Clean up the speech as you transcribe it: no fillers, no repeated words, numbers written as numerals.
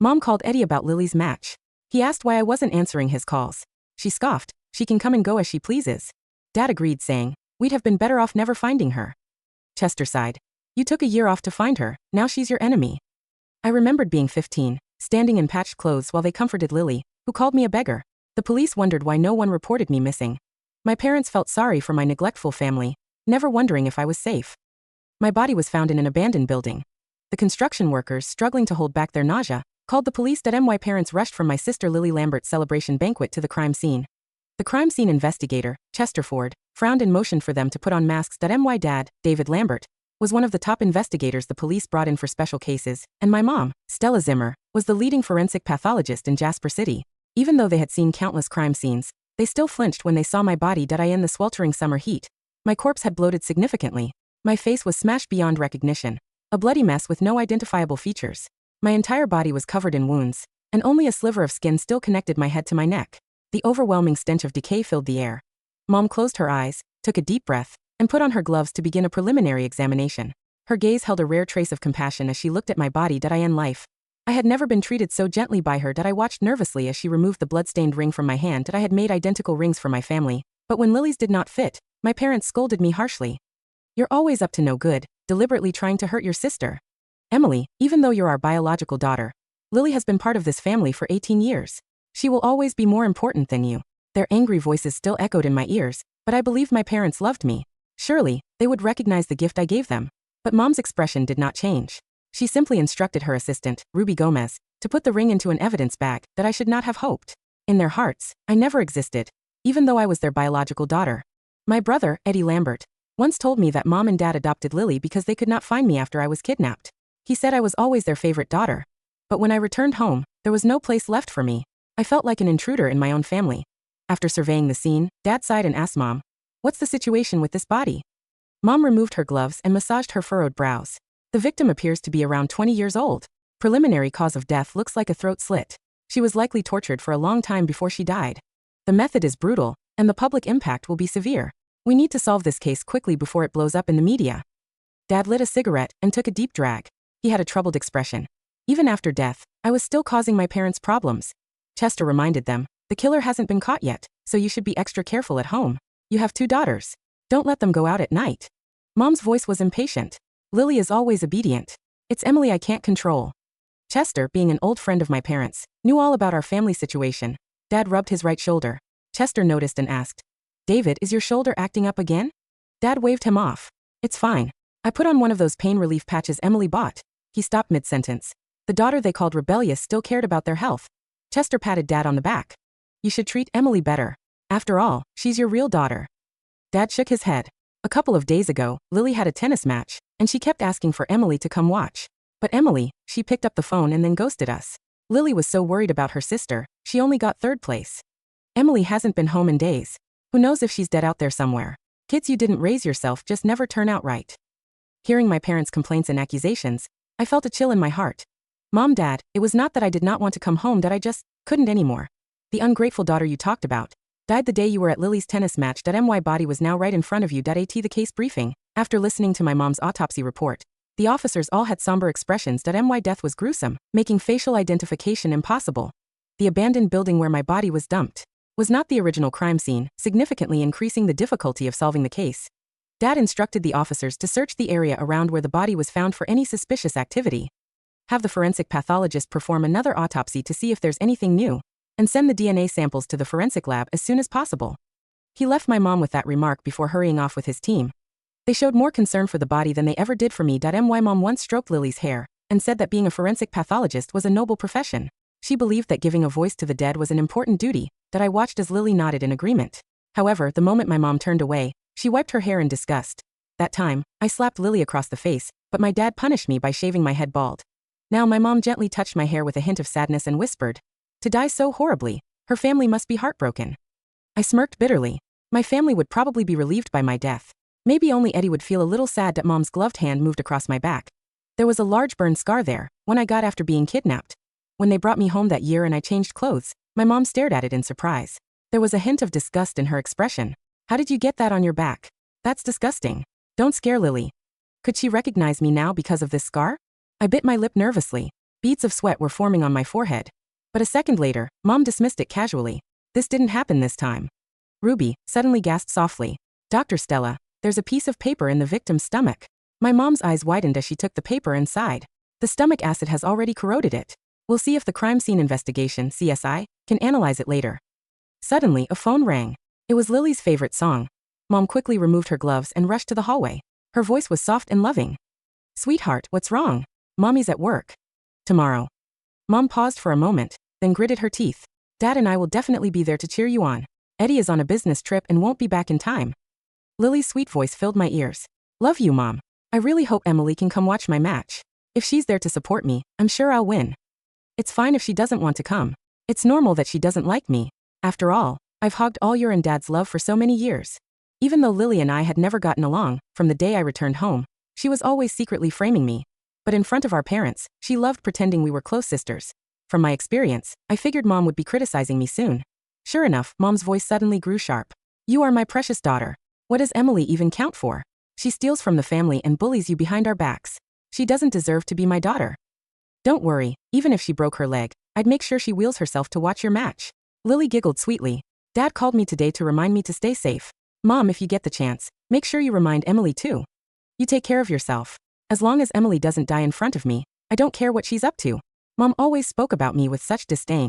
Mom called Eddie about Lily's match. He asked why I wasn't answering his calls. She scoffed. She can come and go as she pleases. Dad agreed, saying, we'd have been better off never finding her. Chester sighed. You took a year off to find her, now she's your enemy. I remembered being 15, standing in patched clothes while they comforted Lily, who called me a beggar. The police wondered why no one reported me missing. My parents felt sorry for my neglectful family, never wondering if I was safe. My body was found in an abandoned building. The construction workers, struggling to hold back their nausea, called the police. My parents rushed from my sister Lily Lambert's celebration banquet to the crime scene. The crime scene investigator, Chester Ford, frowned and motioned for them to put on masks. My dad, David Lambert, was one of the top investigators the police brought in for special cases, and my mom, Stella Zimmer, was the leading forensic pathologist in Jasper City. Even though they had seen countless crime scenes, they still flinched when they saw my body in the sweltering summer heat. My corpse had bloated significantly. My face was smashed beyond recognition. A bloody mess with no identifiable features. My entire body was covered in wounds, and only a sliver of skin still connected my head to my neck. The overwhelming stench of decay filled the air. Mom closed her eyes, took a deep breath, and put on her gloves to begin a preliminary examination. Her gaze held a rare trace of compassion as she looked at my body in life. I had never been treated so gently by her. I watched nervously as she removed the blood-stained ring from my hand. I had made identical rings for my family, but when Lily's did not fit, my parents scolded me harshly. You're always up to no good, deliberately trying to hurt your sister. Emily, even though you're our biological daughter, Lily has been part of this family for 18 years. She will always be more important than you. Their angry voices still echoed in my ears, but I believed my parents loved me. Surely, they would recognize the gift I gave them. But Mom's expression did not change. She simply instructed her assistant, Ruby Gomez, to put the ring into an evidence bag that I should not have hoped. In their hearts, I never existed, even though I was their biological daughter. My brother, Eddie Lambert, once told me that Mom and Dad adopted Lily because they could not find me after I was kidnapped. He said I was always their favorite daughter. But when I returned home, there was no place left for me. I felt like an intruder in my own family. After surveying the scene, Dad sighed and asked Mom, what's the situation with this body? Mom removed her gloves and massaged her furrowed brows. The victim appears to be around 20 years old. Preliminary cause of death looks like a throat slit. She was likely tortured for a long time before she died. The method is brutal, and the public impact will be severe. We need to solve this case quickly before it blows up in the media. Dad lit a cigarette and took a deep drag. He had a troubled expression. Even after death, I was still causing my parents problems. Chester reminded them, the killer hasn't been caught yet, so you should be extra careful at home. You have 2 daughters. Don't let them go out at night. Mom's voice was impatient. Lily is always obedient. It's Emily I can't control. Chester, being an old friend of my parents, knew all about our family situation. Dad rubbed his right shoulder. Chester noticed and asked, David, is your shoulder acting up again? Dad waved him off. It's fine. I put on one of those pain relief patches Emily bought. He stopped mid-sentence. The daughter they called rebellious still cared about their health. Chester patted Dad on the back. You should treat Emily better. After all, she's your real daughter. Dad shook his head. A couple of days ago, Lily had a tennis match, and she kept asking for Emily to come watch. But Emily, she picked up the phone and then ghosted us. Lily was so worried about her sister, she only got 3rd place. Emily hasn't been home in days. Who knows if she's dead out there somewhere. Kids you didn't raise yourself just never turn out right. Hearing my parents' complaints and accusations, I felt a chill in my heart. Mom, Dad, it was not that I did not want to come home, that I just couldn't anymore. The ungrateful daughter you talked about died the day you were at Lily's tennis match. My body was now right in front of you. At the case briefing, after listening to my mom's autopsy report, the officers all had somber expressions. My death was gruesome, making facial identification impossible. The abandoned building where my body was dumped was not the original crime scene, significantly increasing the difficulty of solving the case. Dad instructed the officers to search the area around where the body was found for any suspicious activity. Have the forensic pathologist perform another autopsy to see if there's anything new, and send the DNA samples to the forensic lab as soon as possible. He left my mom with that remark before hurrying off with his team. They showed more concern for the body than they ever did for me. My mom once stroked Lily's hair and said that being a forensic pathologist was a noble profession. She believed that giving a voice to the dead was an important duty. That I watched as Lily nodded in agreement. However, the moment my mom turned away, she wiped her hair in disgust. That time, I slapped Lily across the face, but my dad punished me by shaving my head bald. Now my mom gently touched my hair with a hint of sadness and whispered, to die so horribly, her family must be heartbroken. I smirked bitterly. My family would probably be relieved by my death. Maybe only Eddie would feel a little sad that Mom's gloved hand moved across my back. There was a large burn scar there, one I got after being kidnapped. When they brought me home that year and I changed clothes, my mom stared at it in surprise. There was a hint of disgust in her expression. How did you get that on your back? That's disgusting. Don't scare Lily. Could she recognize me now because of this scar? I bit my lip nervously. Beads of sweat were forming on my forehead. But a second later, Mom dismissed it casually. This didn't happen this time. Ruby suddenly gasped softly. Dr. Stella, there's a piece of paper in the victim's stomach. My mom's eyes widened as she took the paper and sighed. The stomach acid has already corroded it. We'll see if the crime scene investigation, CSI, can analyze it later. Suddenly, a phone rang. It was Lily's favorite song. Mom quickly removed her gloves and rushed to the hallway. Her voice was soft and loving. Sweetheart, what's wrong? Mommy's at work. Tomorrow. Mom paused for a moment, then gritted her teeth. Dad and I will definitely be there to cheer you on. Eddie is on a business trip and won't be back in time. Lily's sweet voice filled my ears. Love you, Mom. I really hope Emily can come watch my match. If she's there to support me, I'm sure I'll win. It's fine if she doesn't want to come. It's normal that she doesn't like me. After all, I've hogged all your and Dad's love for so many years. Even though Lily and I had never gotten along, from the day I returned home, she was always secretly framing me. But in front of our parents, she loved pretending we were close sisters. From my experience, I figured Mom would be criticizing me soon. Sure enough, Mom's voice suddenly grew sharp. You are my precious daughter. What does Emily even count for? She steals from the family and bullies you behind our backs. She doesn't deserve to be my daughter. Don't worry, even if she broke her leg, I'd make sure she wheels herself to watch your match. Lily giggled sweetly. Dad called me today to remind me to stay safe. Mom, if you get the chance, make sure you remind Emily too. You take care of yourself. As long as Emily doesn't die in front of me, I don't care what she's up to. Mom always spoke about me with such disdain.